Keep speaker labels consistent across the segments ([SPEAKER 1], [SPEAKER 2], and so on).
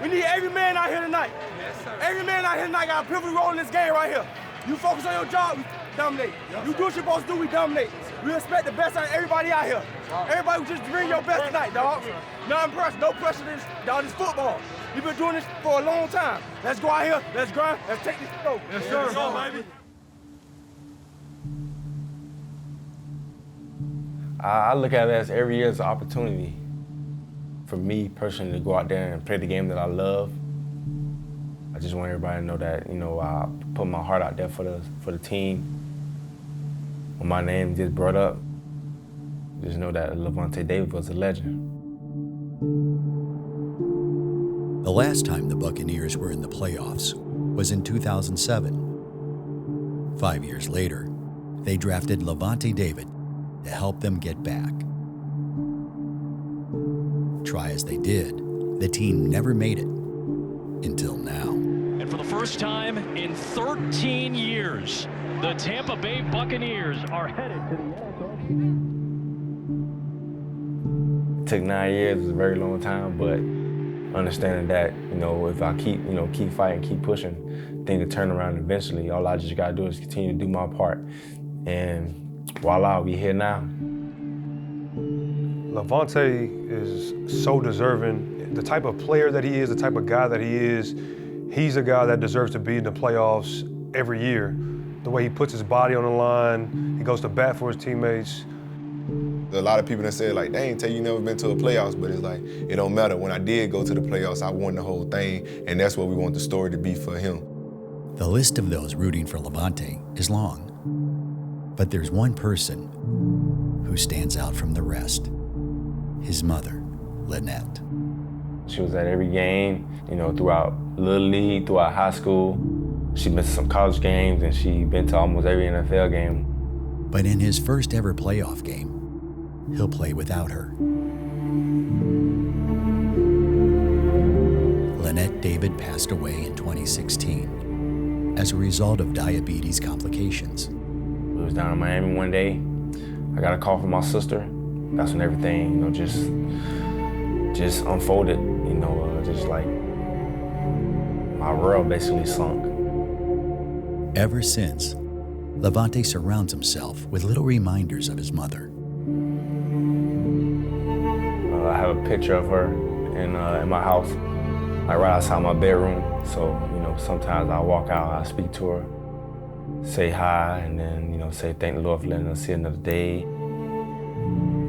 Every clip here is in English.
[SPEAKER 1] We need every man out here tonight.
[SPEAKER 2] Yes, sir.
[SPEAKER 1] Every man out here tonight got a pivotal role in this game right here. You focus on your job, we dominate. You do what you're supposed to do, we dominate. We expect the best out of everybody out here. Everybody just bring your best tonight, dog. Nothing pressure, no pressure, dog, this football. We've been doing this for a long time. Let's go out here, let's grind, let's take this go.
[SPEAKER 2] Yes, sir. Let's go, baby.
[SPEAKER 3] I look at it as every year as an opportunity for me personally to go out there and play the game that I love. I just want everybody to know that, I put my heart out there for the team. When my name gets brought up, just know that Lavonte David was a legend.
[SPEAKER 4] The last time the Buccaneers were in the playoffs was in 2007. 5 years later, they drafted Lavonte David to help them get back. Try as they did, the team never made it until now.
[SPEAKER 5] And for the first time in 13 years, the Tampa Bay Buccaneers are headed to the NFL.
[SPEAKER 3] It took 9 years, it was a very long time, but understanding that, if I keep fighting, keep pushing, things will turn around eventually. All I just gotta do is continue to do my part. And voila, we here now.
[SPEAKER 6] Lavonte is so deserving. The type of player that he is, the type of guy that he is, he's a guy that deserves to be in the playoffs every year. The way he puts his body on the line, he goes to bat for his teammates.
[SPEAKER 7] A lot of people that say, like, dang, tell you never been to a playoffs, but it's like, it don't matter. When I did go to the playoffs, I won the whole thing, and that's what we want the story to be for him.
[SPEAKER 4] The list of those rooting for Lavonte is long, but there's one person who stands out from the rest. His mother, Lynette.
[SPEAKER 3] She was at every game, throughout Little League, throughout high school. She's been to some college games, and she's been to almost every NFL game.
[SPEAKER 4] But in his first ever playoff game, he'll play without her. Lynette David passed away in 2016 as a result of diabetes complications.
[SPEAKER 3] We was down in Miami one day. I got a call from my sister. That's when everything, just unfolded. Just like my world basically sunk.
[SPEAKER 4] Ever since, Lavonte surrounds himself with little reminders of his mother.
[SPEAKER 3] I have a picture of her in my house, like right outside my bedroom. So, sometimes I walk out, I speak to her, say hi, and then, say thank the Lord for letting us see another day.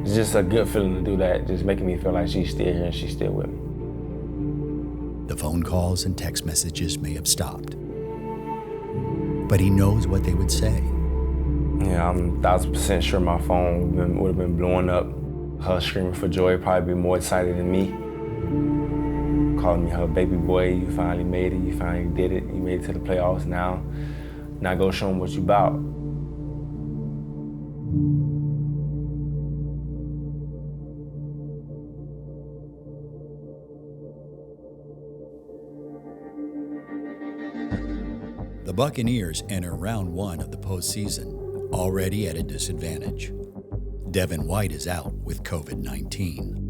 [SPEAKER 3] It's just a good feeling to do that, just making me feel like she's still here and she's still with me.
[SPEAKER 4] The phone calls and text messages may have stopped, but he knows what they would say.
[SPEAKER 3] Yeah, I'm 1000% sure my phone would have been blowing up. Her screaming for joy, probably be more excited than me. Calling me her baby boy, you finally made it, you finally did it, you made it to the playoffs now. Now go show them what you about.
[SPEAKER 4] The Buccaneers enter round one of the postseason already at a disadvantage. Devin White is out with COVID-19.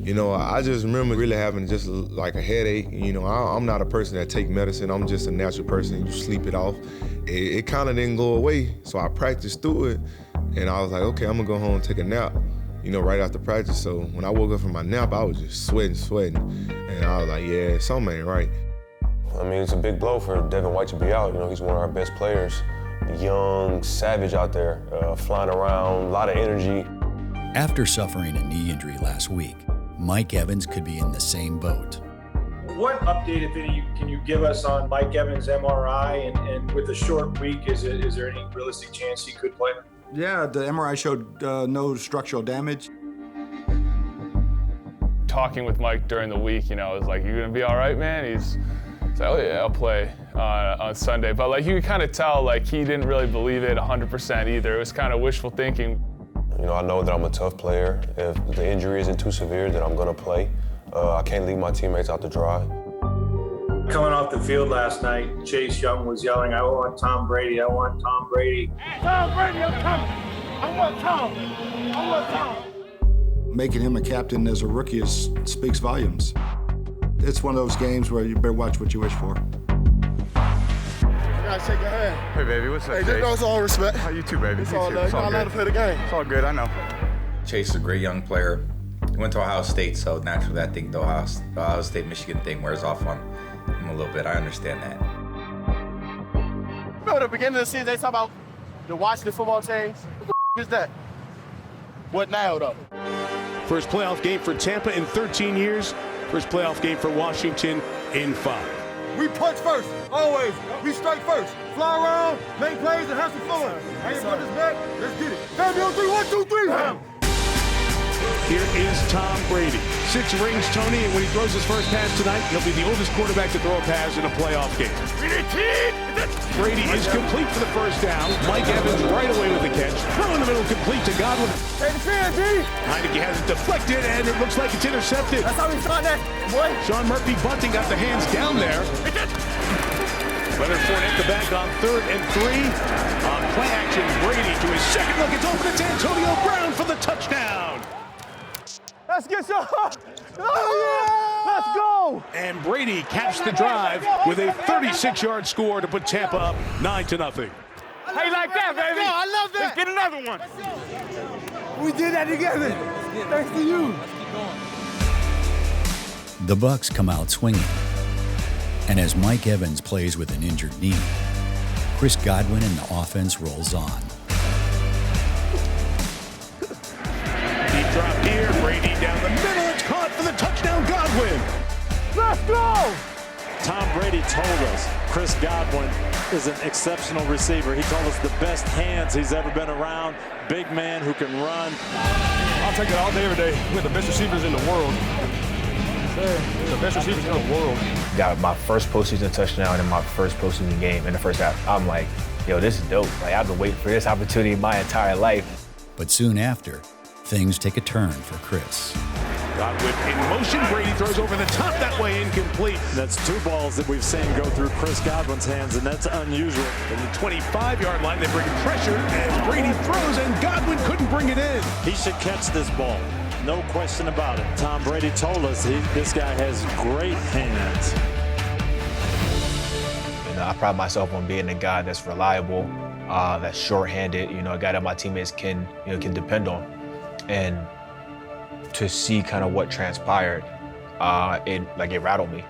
[SPEAKER 7] I just remember really having just like a headache. I'm not a person that take medicine. I'm just a natural person. You sleep it off. It kind of didn't go away, so I practiced through it, and I was like, okay, I'm gonna go home and take a nap, right after practice. So when I woke up from my nap, I was just sweating, and I was like, yeah, something ain't right.
[SPEAKER 8] I mean, it's a big blow for Devin White to be out. He's one of our best players. Young, savage out there, flying around, a lot of energy.
[SPEAKER 4] After suffering a knee injury last week, Mike Evans could be in the same boat.
[SPEAKER 9] What update, if any, can you give us on Mike Evans' MRI? And with a short week, is there any realistic chance he could play?
[SPEAKER 10] Yeah, the MRI showed no structural damage.
[SPEAKER 11] Talking with Mike during the week, I was like, "You gonna be all right, man?" He's like, "Oh yeah, I'll play on Sunday." But you could kind of tell, he didn't really believe it 100% either. It was kind of wishful thinking.
[SPEAKER 8] I know that I'm a tough player. If the injury isn't too severe, then I'm gonna play. I can't leave my teammates out to dry.
[SPEAKER 9] Coming off the field last night, Chase Young was yelling, "I want Tom Brady, I want Tom Brady."
[SPEAKER 1] Tom Brady, I'm coming. I want Tom. Making him a captain as a rookie speaks volumes.
[SPEAKER 10] it's one of those games where you better watch what you wish for.
[SPEAKER 2] Guys, shake your hand.
[SPEAKER 12] Hey, baby, what's up,
[SPEAKER 2] Hey,
[SPEAKER 12] Chase?
[SPEAKER 2] it's all respect.
[SPEAKER 12] How you too, baby?
[SPEAKER 2] It's all love.
[SPEAKER 12] It's all
[SPEAKER 2] Y'all know how to play the game.
[SPEAKER 12] It's all good, I know.
[SPEAKER 13] Chase is a great young player. He went to Ohio State, so naturally I think the Ohio State-Michigan thing wears off on him a little bit. I understand that.
[SPEAKER 2] Remember the beginning of the season, they talk about the Washington football teams? What the is that? What now, though?
[SPEAKER 14] First playoff game for Tampa in 13 years. First playoff game for Washington in 5.
[SPEAKER 1] We punch first, always. We strike first. Fly around, make plays, and have some fun. Hey, put this back. Let's get it. Family on 3, 1, 2, 3.
[SPEAKER 14] Here is Tom Brady. 6 rings, Tony, and when he throws his first pass tonight, he'll be the oldest quarterback to throw a pass in a playoff game. Brady is complete for the first down. Mike Evans right away with the catch. Throw in the middle, complete to Godwin.
[SPEAKER 1] Hey, defend, D.
[SPEAKER 14] Heineke has it deflected, and it looks like it's intercepted.
[SPEAKER 1] That's how we start that, boy.
[SPEAKER 14] Sean Murphy Bunting got the hands down there. Leonard Fournette the back on 3rd and 3. On play action, Brady to his second look. It's open. It's Antonio Brown for the touchdown.
[SPEAKER 1] Let's get some. Oh, yeah! Let's go.
[SPEAKER 14] And Brady caps the drive with a 36-yard score to put Tampa up 9-0.
[SPEAKER 1] How you like that, baby?
[SPEAKER 2] I love that.
[SPEAKER 1] Let's get another one. We did that together. Thanks to you.
[SPEAKER 4] The Bucs come out swinging. And as Mike Evans plays with an injured knee, Chris Godwin and the offense rolls on.
[SPEAKER 14] Deep drop here, Brady down the middle, it's caught for the touchdown, Godwin.
[SPEAKER 1] Let's go!
[SPEAKER 15] Tom Brady told us Chris Godwin is an exceptional receiver. He told us the best hands he's ever been around, big man who can run.
[SPEAKER 6] I'll take it all day, every day. We're the best receivers in the world. The best receivers in the world.
[SPEAKER 3] Got my first postseason touchdown in my first postseason game in the first half. I'm like, yo, this is dope. Like, I've been waiting for this opportunity my entire life.
[SPEAKER 4] But soon after, things take a turn for Chris.
[SPEAKER 14] Godwin in motion, Brady throws over the top, that way incomplete.
[SPEAKER 15] That's 2 balls that we've seen go through Chris Godwin's hands, and that's unusual.
[SPEAKER 14] From the 25-yard line, they bring pressure as Brady throws, and Godwin couldn't bring it in.
[SPEAKER 15] He should catch this ball. No question about it. Tom Brady told us this guy has great hands.
[SPEAKER 3] You know, I pride myself on being a guy that's reliable, that's short-handed. You know, a guy that my teammates can depend on, and to see kind of what transpired, it rattled me.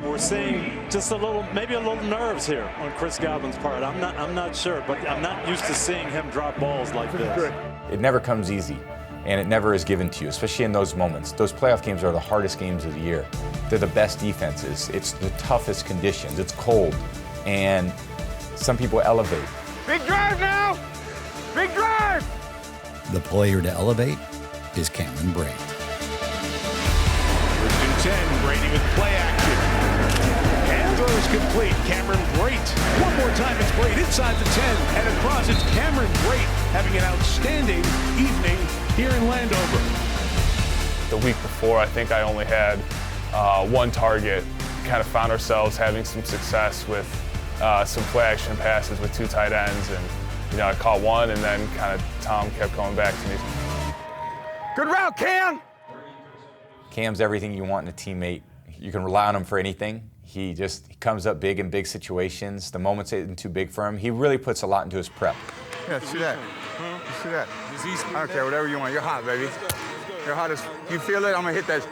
[SPEAKER 15] We're seeing just maybe a little nerves here on Chris Godwin's part. I'm not sure, but I'm not used to seeing him drop balls like this.
[SPEAKER 12] It never comes easy, and it never is given to you, especially in those moments. Those playoff games are the hardest games of the year. They're the best defenses. It's the toughest conditions. It's cold, and some people elevate.
[SPEAKER 1] Big drive now! Big drive!
[SPEAKER 4] The player to elevate is Cameron Brate.
[SPEAKER 14] First and 10, Brady with play action. And throws complete, Cameron Brate. One more time, it's Brate inside the 10, and across it's Cameron Brate having an outstanding evening here in Landover.
[SPEAKER 11] The week before, I think I only had 1 target. Kind of found ourselves having some success with some play action passes with 2 tight ends, and I caught one, and then kind of Tom kept coming back to me.
[SPEAKER 1] Good route, Cam!
[SPEAKER 12] Cam's everything you want in a teammate. You can rely on him for anything. He comes up big in big situations. The moments ain't too big for him. He really puts a lot into his prep.
[SPEAKER 16] Yeah, see that. See that. I don't care, whatever you want. You're hot, baby. You're hot as... You feel it? I'm going to hit that.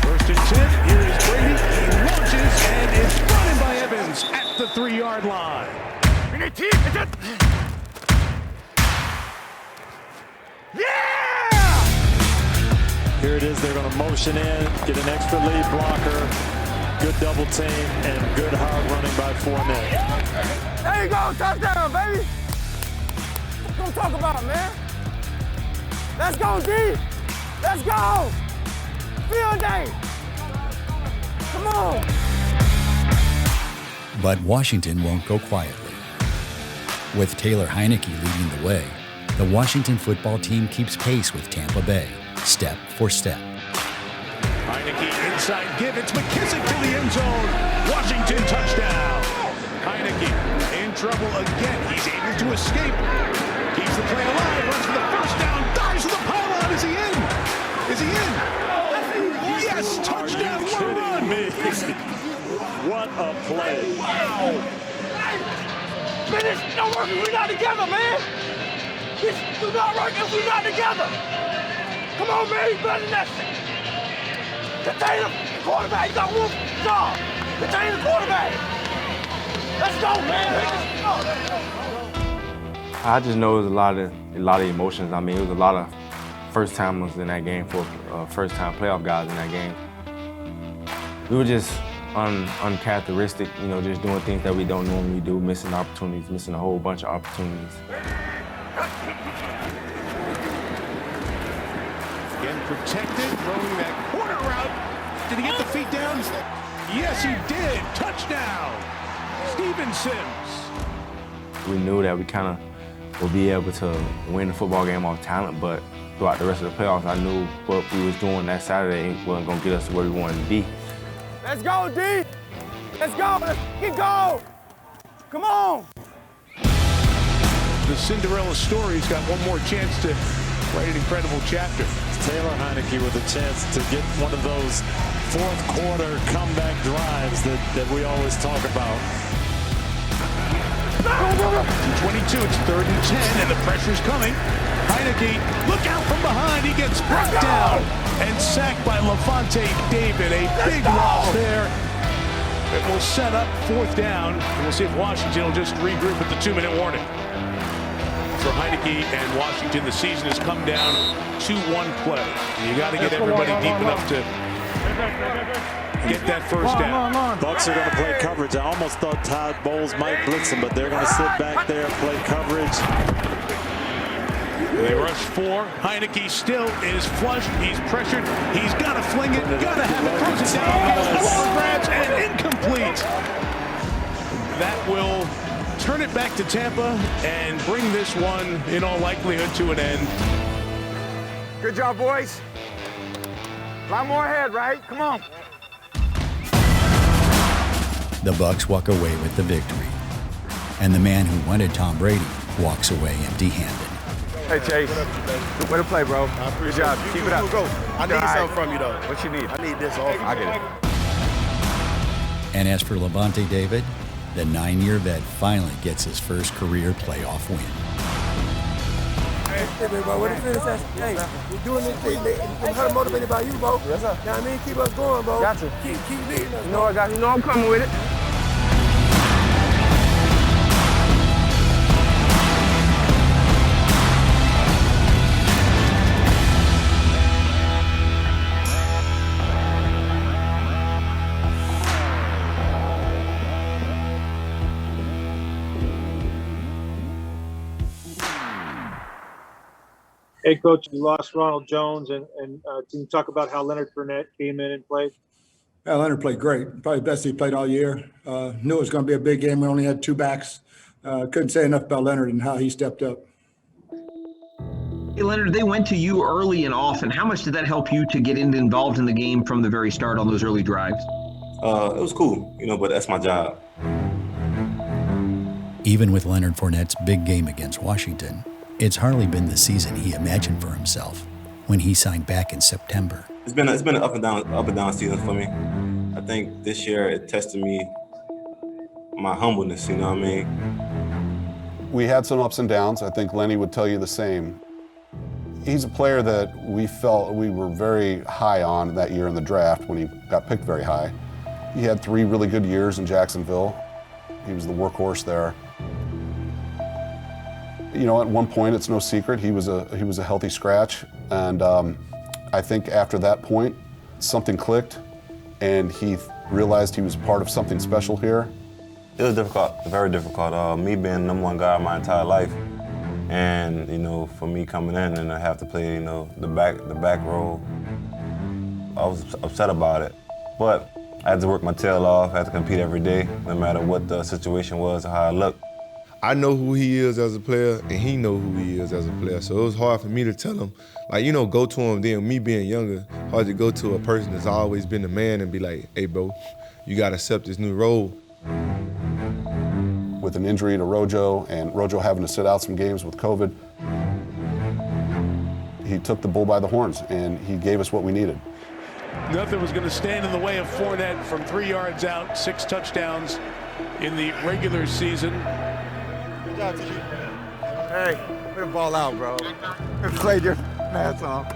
[SPEAKER 14] First and 10, here is Brady. He launches and is brought in by Evans at the 3-yard line.
[SPEAKER 1] Yeah!
[SPEAKER 15] Here it is. They're going to motion in, get an extra lead blocker, good double team, and good hard running by Fournette.
[SPEAKER 1] There you go, touchdown, baby. What you talk about, man? Let's go, D. Let's go. Field day. Come on.
[SPEAKER 4] But Washington won't go quietly. With Taylor Heineke leading the way, the Washington football team keeps pace with Tampa Bay, step for step.
[SPEAKER 14] Heineke inside give, it's McKissick to the end zone. Washington touchdown. Heineke in trouble again. He's able to escape. Keeps the play alive, runs for the first down, dives for the pylon. Is he in? Is he in? Yes, touchdown, what a run!
[SPEAKER 15] What a play.
[SPEAKER 1] Wow! Man, this don't work if we're not together, man! This do not work if we're not together! Come on, man, he's better than that shit! Contain the quarterback, you got one job! Contain the quarterback! Let's go, man!
[SPEAKER 3] I just know it was a lot of emotions. I mean, it was a lot of first-timers in that game for first-time playoff guys in that game. We were just uncharacteristic, you know, just doing things that we don't normally do, missing opportunities, missing a whole bunch of opportunities.
[SPEAKER 14] Again protected, throwing that corner route. Did he get the feet down? Yes, he did. Touchdown, Steven Sims.
[SPEAKER 3] We knew that we kind of would be able to win the football game off talent, but throughout the rest of the playoffs, I knew what we was doing that Saturday wasn't going to get us to where we wanted to be.
[SPEAKER 1] Let's go, D! Let's go! Let's go! Come on!
[SPEAKER 14] The Cinderella story's got one more chance to write an incredible chapter.
[SPEAKER 15] Taylor Heineke with a chance to get one of those fourth quarter comeback drives that we always talk about.
[SPEAKER 14] 22, it's 3rd and 10, and the pressure's coming. Heineke, look out from behind. He gets brought down and sacked by Levante David. A big loss there. It will set up 4th down. And we'll see if Washington will just regroup with the 2-minute warning. For Heineke and Washington, the season has come down to 1 play. And you got to get everybody deep enough to get that first down.
[SPEAKER 15] Bucs are going to play coverage. I almost thought Todd Bowles might blitz him, but they're going to sit back there and play coverage.
[SPEAKER 14] They rush 4. Heineke still is flushed. He's pressured. He's got to fling it. Got to have it. Throws it down. Ball grabs and incomplete. That will turn it back to Tampa and bring this one, in all likelihood, to an end.
[SPEAKER 16] Good job, boys. A lot more ahead, right? Come on.
[SPEAKER 4] The Bucs walk away with the victory, and the man who wanted Tom Brady walks away empty-handed.
[SPEAKER 16] Hey, Chase. Way to play, bro. Good job. Keep it up.
[SPEAKER 2] Go. I need
[SPEAKER 16] All
[SPEAKER 2] something from you, though.
[SPEAKER 16] What you need?
[SPEAKER 2] I need this off.
[SPEAKER 16] I get it.
[SPEAKER 4] And as for Levante David, the 9-year vet finally gets his first career playoff win.
[SPEAKER 1] Hey, bro, what is this? Hey, we're doing this thing. I'm kind of motivated by you, bro.
[SPEAKER 2] Yes, sir.
[SPEAKER 1] You know what I mean? Keep us going, bro.
[SPEAKER 2] Gotcha.
[SPEAKER 1] Keep leading us.
[SPEAKER 2] You know I got you. You know I'm coming with it.
[SPEAKER 9] Hey, Coach, you lost Ronald Jones, and can you talk about how Leonard Fournette came in and played?
[SPEAKER 10] Yeah, Leonard played great. Probably the best he played all year. Knew it was going to be a big game. We only had 2 backs. Couldn't say enough about Leonard and how he stepped up.
[SPEAKER 17] Hey, Leonard, they went to you early and often. How much did that help you to get involved in the game from the very start on those early drives?
[SPEAKER 18] It was cool, but that's my job.
[SPEAKER 4] Even with Leonard Fournette's big game against Washington, it's hardly been the season he imagined for himself when he signed back in September.
[SPEAKER 18] It's been an up and down season for me. I think this year it tested me, my humbleness. You know what I mean?
[SPEAKER 19] We had some ups and downs. I think Lenny would tell you the same. He's a player that we felt we were very high on that year in the draft when he got picked very high. He had 3 really good years in Jacksonville. He was the workhorse there. At one point, it's no secret, he was a healthy scratch, and I think after that point, something clicked, and he realized he was part of something special here.
[SPEAKER 18] It was difficult, very difficult. Me being the #1 guy my entire life, and for me coming in and I have to play, the back role. I was upset about it, but I had to work my tail off. I had to compete every day, no matter what the situation was or how I looked.
[SPEAKER 7] I know who he is as a player, and he know who he is as a player. So it was hard for me to tell him, go to him. Then me being younger, hard to go to a person that's always been the man and be like, hey, bro, you got to accept this new role.
[SPEAKER 19] with an injury to Rojo and Rojo having to sit out some games with COVID. He took the bull by the horns and he gave us what we needed.
[SPEAKER 14] Nothing was going to stand in the way of Fournette from 3 yards out, 6 touchdowns in the regular season.
[SPEAKER 16] Good job, T. Hey, way to ball out, bro. Played your ass off.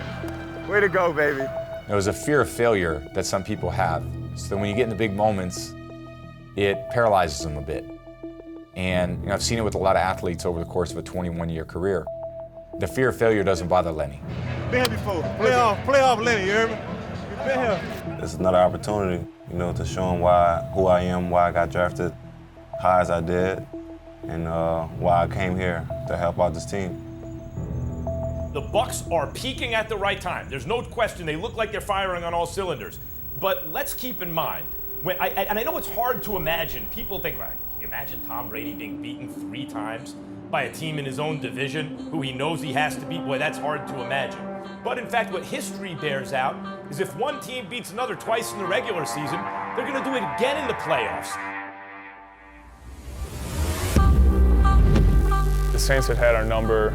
[SPEAKER 16] Way to go, baby.
[SPEAKER 12] It was a fear of failure that some people have. So when you get in the big moments, it paralyzes them a bit. And I've seen it with a lot of athletes over the course of a 21-year career. The fear of failure doesn't bother Lenny.
[SPEAKER 16] Been here before. Play off Lenny, you hear me? You've been here.
[SPEAKER 18] It's another opportunity, to show him who I am, why I got drafted high as I did, and why I came here to help out this team.
[SPEAKER 20] The Bucs are peaking at the right time. There's no question they look like they're firing on all cylinders. But let's keep in mind, and I know it's hard to imagine, people think, right, you imagine Tom Brady being beaten 3 times by a team in his own division who he knows he has to beat? Boy, that's hard to imagine. But in fact, what history bears out is if one team beats another twice in the regular season, they're going to do it again in the playoffs.
[SPEAKER 11] The Saints had our number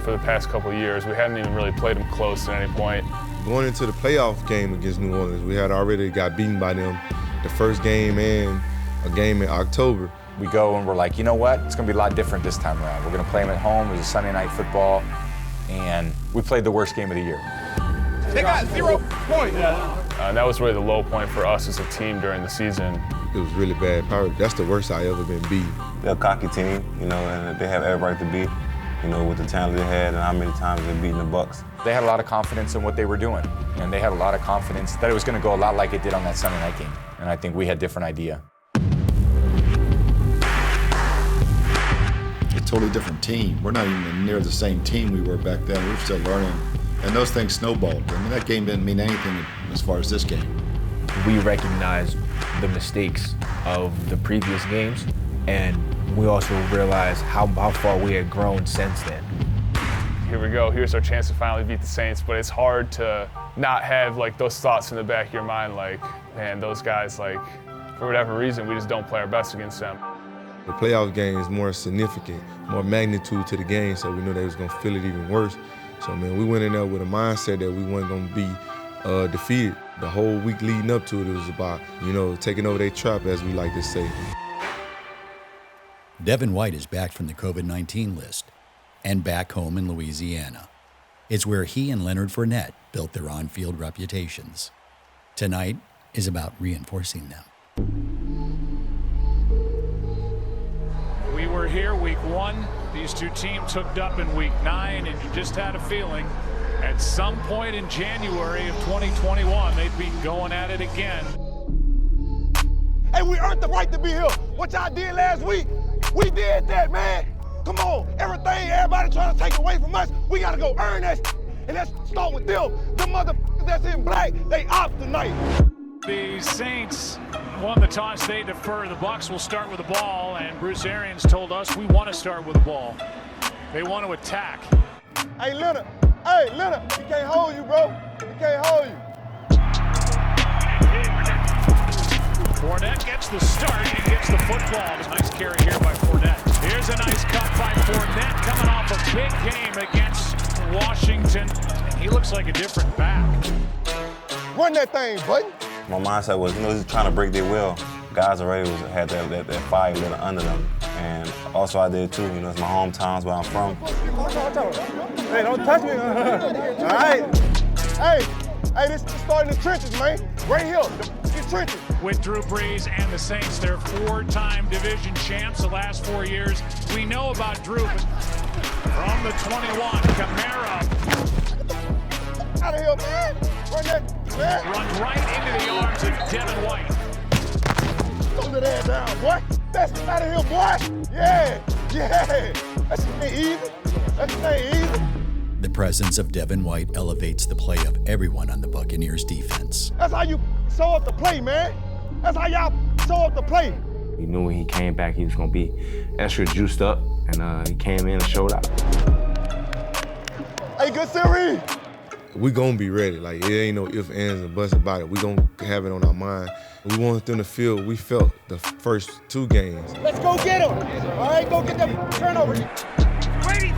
[SPEAKER 11] for the past couple of years. We hadn't even really played them close at any point.
[SPEAKER 7] Going into the playoff game against New Orleans, we had already got beaten by them the first game and a game in October.
[SPEAKER 12] We go and we're like, you know what? It's going to be a lot different this time around. We're going to play them at home. It was a Sunday night football, and we played the worst game of the year.
[SPEAKER 1] They got 0 points.
[SPEAKER 11] And that was really the low point for us as a team during the season.
[SPEAKER 7] It was really bad. Probably that's the worst I ever been beat.
[SPEAKER 18] They're a cocky team, and they have every right to be, with the talent they had and how many times they've beaten the Bucs.
[SPEAKER 12] They had a lot of confidence in what they were doing, and they had a lot of confidence that it was going to go a lot like it did on that Sunday night game. And I think we had a different idea.
[SPEAKER 21] A totally different team. We're not even near the same team we were back then. We were still learning. And those things snowballed. I mean, that game didn't mean anything as far as this game.
[SPEAKER 22] We recognized the mistakes of the previous games, and we also realized how far we had grown since then.
[SPEAKER 11] Here we go. Here's our chance to finally beat the Saints, but it's hard to not have those thoughts in the back of your mind, man, those guys, for whatever reason, we just don't play our best against them.
[SPEAKER 7] The playoff game is more significant, more magnitude to the game, so we knew they was gonna feel it even worse. So, man, we went in there with a mindset that we weren't gonna be defeated. The whole week leading up to it, it was about, taking over their trap, as we like to say.
[SPEAKER 4] Devin White is back from the COVID-19 list and back home in Louisiana. It's where he and Leonard Fournette built their on-field reputations. Tonight is about reinforcing them.
[SPEAKER 14] We were here week 1. These two teams hooked up in week 9, and you just had a feeling at some point in January of 2021, they'd be going at it again.
[SPEAKER 1] Hey, we earned the right to be here. What y'all did last week, we did that, man. Come on, everybody trying to take away from us, we gotta go earn that. And let's start with them. The motherfuckers that's in black, they off tonight.
[SPEAKER 14] The Saints won the toss, they defer. The Bucs will start with the ball, and Bruce Arians told us we want to start with the ball. They want to attack.
[SPEAKER 1] Hey, Leonard, he can't hold you, bro. He can't hold you.
[SPEAKER 14] Fournette gets the start and gets the football. Nice carry here by Fournette. Here's a nice cut by Fournette coming off a big game against Washington. He looks like a different back.
[SPEAKER 1] Run that thing, buddy.
[SPEAKER 18] My mindset was, just trying to break their will. Guys already had that fire lit under them. And also I did too, it's my hometown, it's where I'm from.
[SPEAKER 1] Hey, don't touch me. All right. Hey, this is starting the trenches, man. Right here, the trenches.
[SPEAKER 14] With Drew Brees and the Saints, they're 4-time division champs the last 4 years. We know about Drew, but from the 21, Kamara.
[SPEAKER 1] Out of here, man. Run that, man.
[SPEAKER 14] Runs right into the arms of Devin White.
[SPEAKER 1] Throw that down, boy. That's out of here, boy. Yeah. That's ain't easy. That's ain't easy.
[SPEAKER 4] The presence of Devin White elevates the play of everyone on the Buccaneers defense.
[SPEAKER 1] That's how you show up the play, man. That's how y'all show up the play.
[SPEAKER 3] We knew when he came back he was going to be extra juiced up, and he came in and showed out.
[SPEAKER 1] Hey, good series.
[SPEAKER 7] we gonna be ready. Like, it ain't no ifs, ands, and buts about it. We gonna have it on our mind. We want them to feel we felt the first 2 games.
[SPEAKER 1] Let's go get him. All right, go get them turnovers. Brady,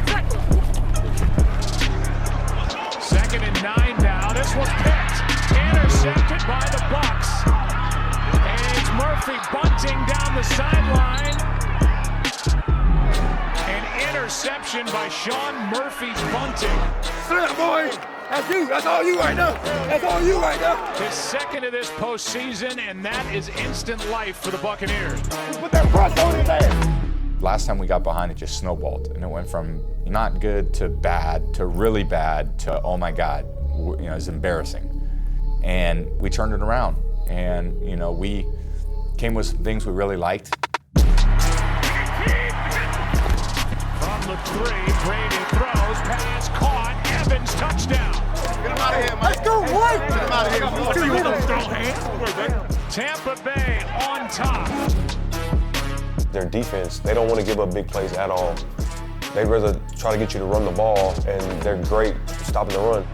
[SPEAKER 14] Second and 9 now. This was picked. Intercepted by the Bucs. And it's Murphy bunting down the sideline. An interception by Sean Murphy's bunting.
[SPEAKER 1] Slip, boy. That's you. That's all you right now. That's all you right now.
[SPEAKER 14] His second of this postseason, and that is instant life for the Buccaneers.
[SPEAKER 1] Put that brush on his ass.
[SPEAKER 12] Last time we got behind, it just snowballed, and it went from not good to bad to really bad to, oh my God, it's embarrassing. And we turned it around, and we came with some things we really liked.
[SPEAKER 14] From the 3, Brady throws, pass caught, Evans touchdown.
[SPEAKER 1] Get him out of here, Mike. Let's go, White. Get him out of here.
[SPEAKER 14] Tampa Bay on top.
[SPEAKER 6] Their defense, they don't want to give up big plays at all. They'd rather try to get you to run the ball, and they're great stopping the run.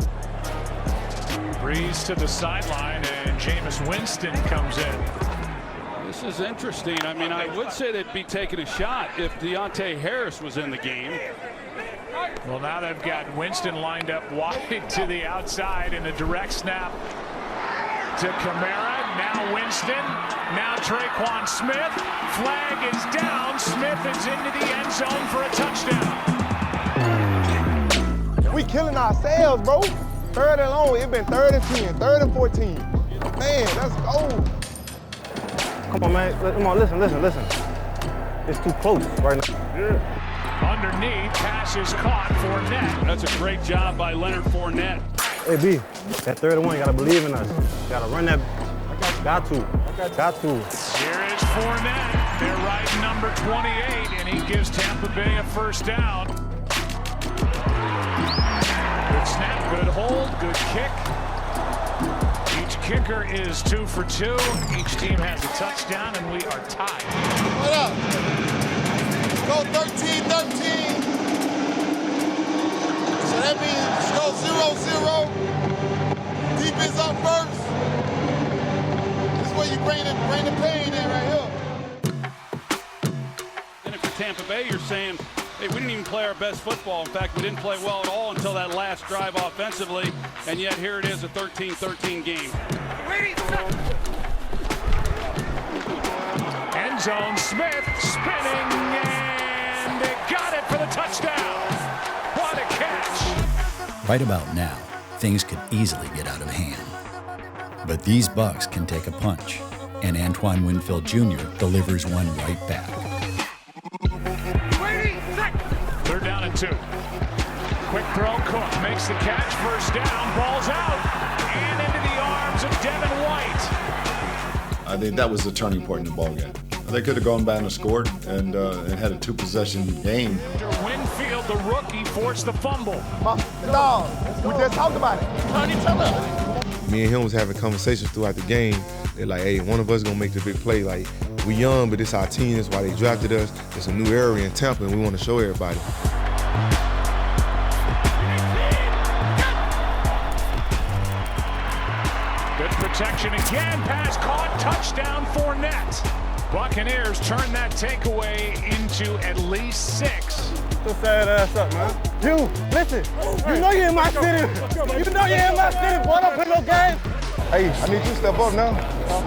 [SPEAKER 14] Breeze to the sideline, and Jameis Winston comes in.
[SPEAKER 5] This is interesting. I mean, I would say they'd be taking a shot if Deontay Harris was in the game.
[SPEAKER 14] Well, now they've got Winston lined up wide to the outside in a direct snap to Kamara. Now Winston. Now Traquan Smith. Flag is down. Smith is into the end zone for a touchdown.
[SPEAKER 1] We killing ourselves, bro. 3rd and long. It's been 3rd and 10, 3rd and 14. Man, let's go. Come on, man. Come on, listen. It's too close right now.
[SPEAKER 14] Yeah. Underneath, pass is caught. Fournette.
[SPEAKER 5] That's a great job by Leonard Fournette.
[SPEAKER 8] Hey, B, that 3rd and 1, you gotta believe in us. You gotta run that. Got to.
[SPEAKER 14] Here is Fournette. They're right number 28, and he gives Tampa Bay a first down. Good snap, good hold, good kick. Each kicker is 2 for 2. Each team has a touchdown, and we are tied.
[SPEAKER 1] What up? Go 13-13. So that means go 0-0. Defense up first. This is where you bring the pain in right here.
[SPEAKER 5] And if you're Tampa Bay, you're saying, hey, we didn't even play our best football. In fact, we didn't play well at all until that last drive offensively. And yet here it is, a 13-13 game.
[SPEAKER 14] End zone, Smith spinning, and they got it for the touchdown. What a catch.
[SPEAKER 4] Right about now, things could easily get out of hand. But these Bucs can take a punch, and Antoine Winfield Jr. delivers one right back.
[SPEAKER 14] 3rd down and 2. Quick throw, Cook makes the catch, first down, ball's out, and into the arms of Devin White.
[SPEAKER 21] I think that was the turning point in the ball game. They could have gone back and scored and had a 2-possession game.
[SPEAKER 14] Winfield, the rookie, forced the fumble.
[SPEAKER 1] Dog, we just talked about it. Turn each other.
[SPEAKER 7] Me and him was having conversations throughout the game. They're like, hey, one of us gonna make the big play. Like, we young, but it's our team. That's why they drafted us. It's a new area in Tampa, and we want to show everybody.
[SPEAKER 14] Good protection again. Pass caught. Touchdown Fournette. Buccaneers turn that takeaway into at least 6.
[SPEAKER 8] So sad ass up, man. You, listen. You know you're in my city. You know you're in my city. Boy, don't play no games.
[SPEAKER 1] Hey, I need you to step up now.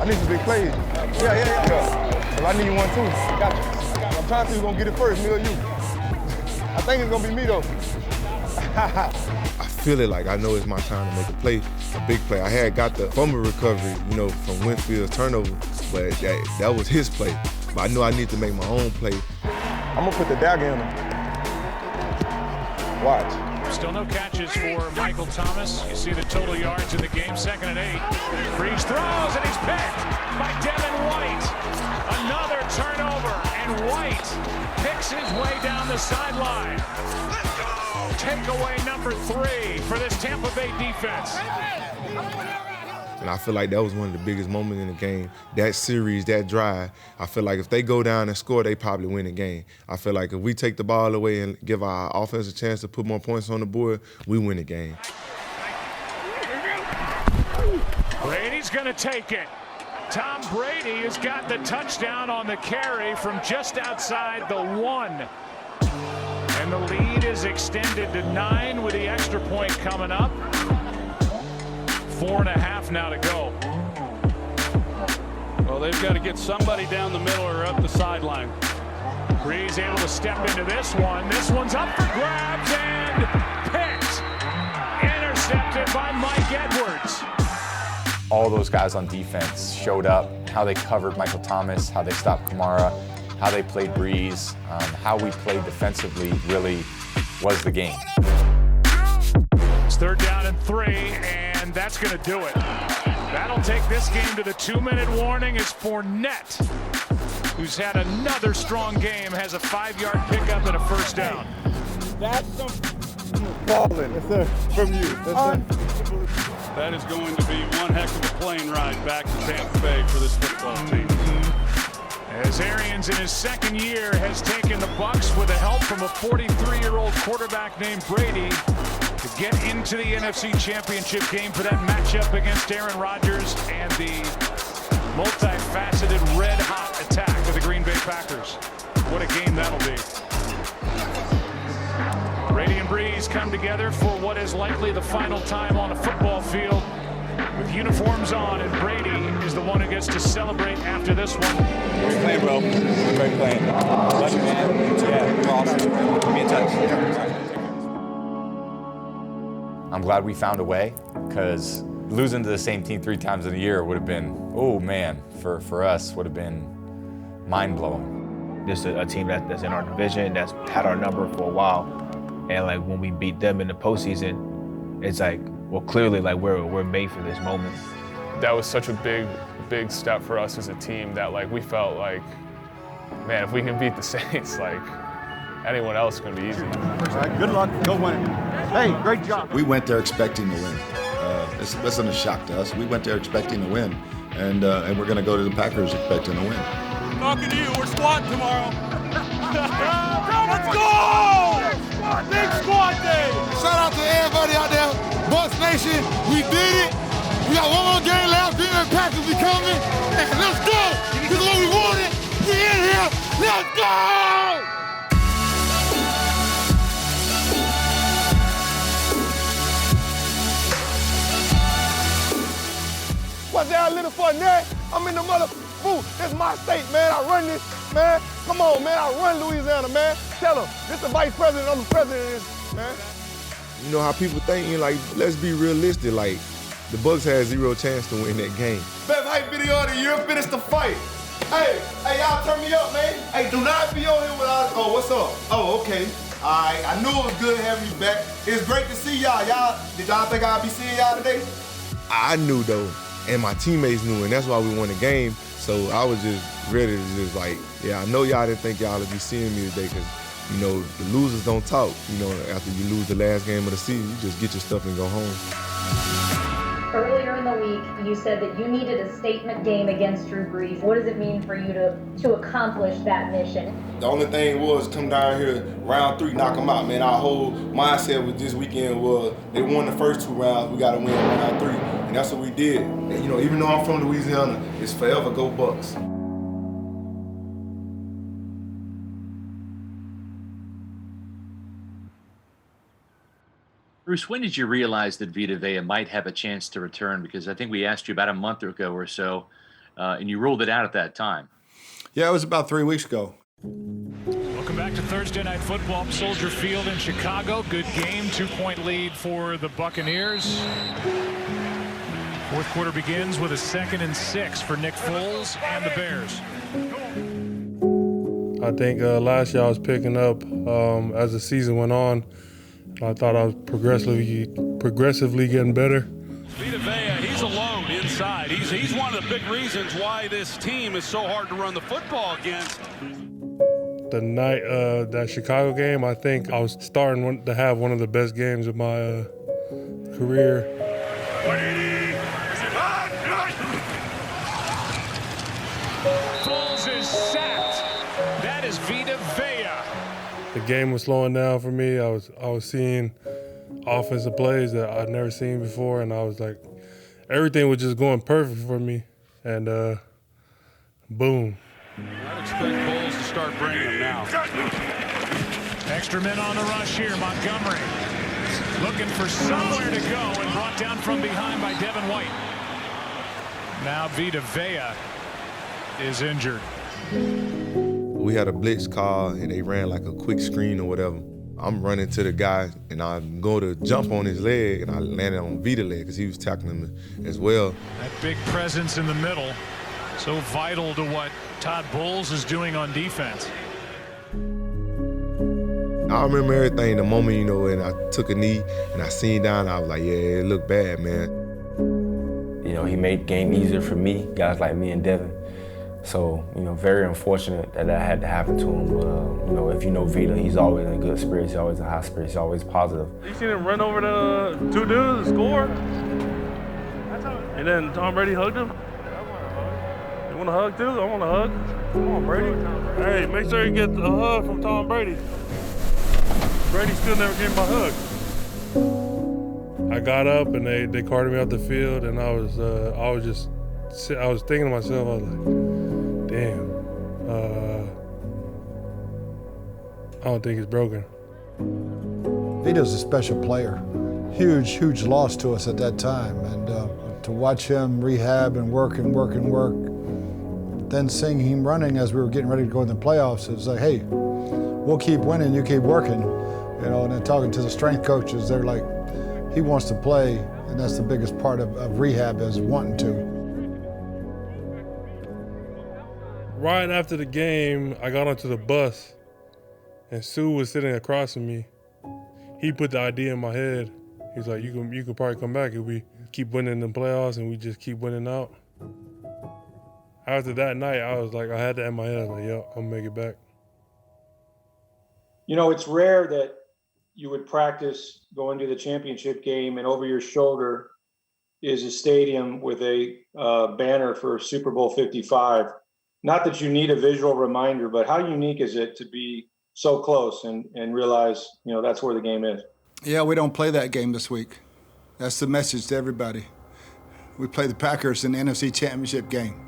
[SPEAKER 1] I need some big plays. Yeah. Well, I need you one too. Got you. I'm trying to see who's gonna get it first, me or you. I think it's gonna be me though.
[SPEAKER 7] I feel it like I know it's my time to make a play, a big play. I had got the fumble recovery, from Winfield's turnover, but that was his play. But I knew I need to make my own play.
[SPEAKER 1] I'm gonna put the dagger in him. Watch.
[SPEAKER 14] Still no catches for Michael Thomas. You see the total yards in the game, 2nd and 8. Breeze throws, and he's picked by Devin White. Another turnover, and White picks his way down the sideline. Takeaway number 3 for this Tampa Bay defense.
[SPEAKER 7] And I feel like that was one of the biggest moments in the game. That series, that drive, I feel like if they go down and score, they probably win the game. I feel like if we take the ball away and give our offense a chance to put more points on the board, we win the game.
[SPEAKER 13] Brady's going to take it. Tom Brady has got the touchdown on the carry from just outside the 1. And the lead is extended to 9 with the extra point coming up. 4.5 now to go.
[SPEAKER 5] Well, they've got to get somebody down the middle or up the sideline.
[SPEAKER 13] Breeze able to step into this one. This one's up for grabs and picked. Intercepted by Mike Edwards.
[SPEAKER 12] All those guys on defense showed up, how they covered Michael Thomas, how they stopped Kamara, how they played Breeze, how we played defensively really was the game.
[SPEAKER 13] It's 3rd down and 3, and that's going to do it. That'll take this game to the 2-minute warning as Fournette, who's had another strong game, has a 5-yard pickup and a 1st down.
[SPEAKER 8] That's some balling from you.
[SPEAKER 5] That is going to be one heck of a plane ride back to Tampa Bay for this football team.
[SPEAKER 13] As Arians in his 2nd year has taken the Bucs with the help from a 43-year-old quarterback named Brady to get into the NFC Championship game for that matchup against Aaron Rodgers and the multifaceted red-hot attack of the Green Bay Packers. What a game that'll be. Brady and Breeze come together for what is likely the final time on a football field with uniforms on, and Brady is the one who gets to celebrate after this one.
[SPEAKER 15] Great playing, bro. Great playing. Love you, man. Yeah, you're awesome. Be in touch.
[SPEAKER 12] I'm glad we found a way, because losing to the same team 3 times in a year would have been, oh man, for us would have been mind-blowing.
[SPEAKER 22] This is a team that's in our division, that's had our number for a while. And like when we beat them in the postseason, it's like, well, clearly like we're made for this moment.
[SPEAKER 11] That was such a big step for us as a team that like we felt like, man, if we can beat the Saints, like anyone else is gonna be easy.
[SPEAKER 8] All right, good luck, go win it. Hey, great job.
[SPEAKER 21] We went there expecting to win. This wasn't a shock to us. We went there expecting to win, and we're gonna go to the Packers expecting to win.
[SPEAKER 23] Talking to you, we're squatting tomorrow. Let's go! Big squad day!
[SPEAKER 24] Shout out to everybody out there, Bucs Nation. We did it. We got one more game left. Green Bay Packers be coming. And let's go! This is what we wanted. We in here. Let's go!
[SPEAKER 8] What's that little Fournette? I'm in the mother. Boo, it's my state, man. I run this, man. Come on, man. I run Louisiana, man. Tell them, this the vice president, I'm the president of this, man.
[SPEAKER 7] You know how people think, like, let's be realistic. Like, the Bucs had 0 chance to win that game.
[SPEAKER 24] Best hype video of the year, finish the fight. Hey, y'all turn me up, man. Hey, do not be on here without, oh, what's up? Oh, okay. All right, I knew it was good having you back. It's great to see y'all. Did y'all think I'd be seeing y'all today?
[SPEAKER 7] I knew, though, and my teammates knew, and that's why we won the game. So I was just ready to just like, yeah, I know y'all didn't think y'all would be seeing me today because, you know, the losers don't talk. You know, after you lose the last game of the season, you just get your stuff and go home.
[SPEAKER 25] Earlier in the week, you said that you needed a statement game against Drew Brees. What does it mean for you to accomplish that mission?
[SPEAKER 24] The only thing was come down here, round 3, knock them out, man. Our whole mindset with this weekend was they won the first 2 rounds, we got to win round 3. And that's what we did. And, you know, even though I'm from Louisiana, it's forever go Bucs.
[SPEAKER 26] Bruce, when did you realize that Vita Vea might have a chance to return? Because I think we asked you about a month ago or so, and you ruled it out at that time.
[SPEAKER 21] Yeah, it was about 3 weeks ago.
[SPEAKER 13] Welcome back to Thursday Night Football, Soldier Field in Chicago. Good game, 2-point lead for the Buccaneers. Fourth quarter begins with a 2nd and 6 for Nick Foles and the Bears.
[SPEAKER 6] I think last year I was picking up as the season went on. I thought I was progressively getting better.
[SPEAKER 5] Vita Vea, he's alone inside. He's one of the big reasons why this team is so hard to run the football against.
[SPEAKER 6] The night that Chicago game, I think I was starting to have one of the best games of my career.
[SPEAKER 13] Foles is sacked. That is Vita Vea.
[SPEAKER 6] The game was slowing down for me. I was seeing offensive plays that I'd never seen before, and I was like,
[SPEAKER 2] everything was just going perfect for me, and boom.
[SPEAKER 5] I'd expect Bulls to start bringing them now.
[SPEAKER 13] Extra men on the rush here. Montgomery looking for somewhere to go and brought down from behind by Devin White. Now Vita Vea is injured.
[SPEAKER 7] We had a blitz call and they ran like a quick screen or whatever. I'm running to the guy and I go to jump on his leg and I landed on Vita's leg because he was tackling me as well.
[SPEAKER 13] That big presence in the middle, so vital to what Todd Bowles is doing on defense.
[SPEAKER 7] I remember everything, the moment, you know, and I took a knee and I seen down, I was like, yeah, it looked bad, man.
[SPEAKER 3] You know, he made the game easier for me, guys like me and Devin. So, you know, very unfortunate that had to happen to him. But, you know, if you know Vita, he's always in good spirits. He's always in high spirits. He's always positive.
[SPEAKER 2] You seen him run over the two dudes and score? And then Tom Brady hugged him? You want a hug too? I want a hug. Come on, Brady. Hey, make sure you get a hug from Tom Brady. Brady still never gave me a hug. I got up and they carted me out the field, and I was thinking to myself, I was like, damn, I don't think it's broken.
[SPEAKER 9] Vito's a special player. Huge loss to us at that time. And to watch him rehab and work, then seeing him running as we were getting ready to go in the playoffs, it was like, hey, we'll keep winning, you keep working. You know, and then talking to the strength coaches, they're like, he wants to play, and that's the biggest part of rehab is wanting to.
[SPEAKER 2] Right after the game, I got onto the bus, and Sue was sitting across from me. He put the idea in my head. He's like, you can probably come back if we keep winning in the playoffs and we just keep winning out. After that night, I was like, I had that in my head. I was like, yo, I'm gonna make it back.
[SPEAKER 10] You know, it's rare that you would practice going to the championship game and over your shoulder is a stadium with a banner for Super Bowl 55. Not that you need a visual reminder, but how unique is it to be so close and realize, you know, that's where the game is?
[SPEAKER 9] Yeah, we don't play that game this week. That's the message to everybody. We play the Packers in the NFC Championship game.